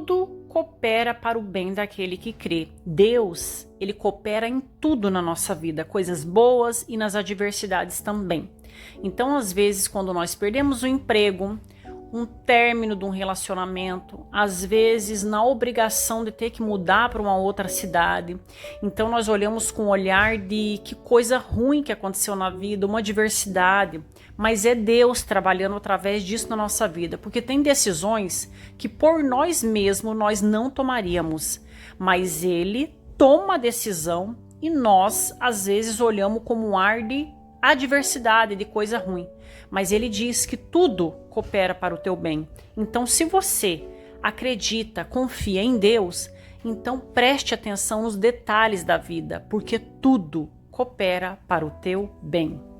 tudo coopera para o bem daquele que crê. Deus, ele coopera em tudo na nossa vida, coisas boas e nas adversidades também. Então, às vezes, quando nós perdemos o emprego, um término de um relacionamento, às vezes na obrigação de ter que mudar para uma outra cidade. Então nós olhamos com um olhar de que coisa ruim que aconteceu na vida, uma adversidade, mas é Deus trabalhando através disso na nossa vida, porque tem decisões que por nós mesmos nós não tomaríamos, mas Ele toma a decisão e nós às vezes olhamos como um ar de adversidade, de coisa ruim. Mas ele diz que tudo coopera para o teu bem. Então, se você acredita, confia em Deus, então preste atenção nos detalhes da vida, porque tudo coopera para o teu bem.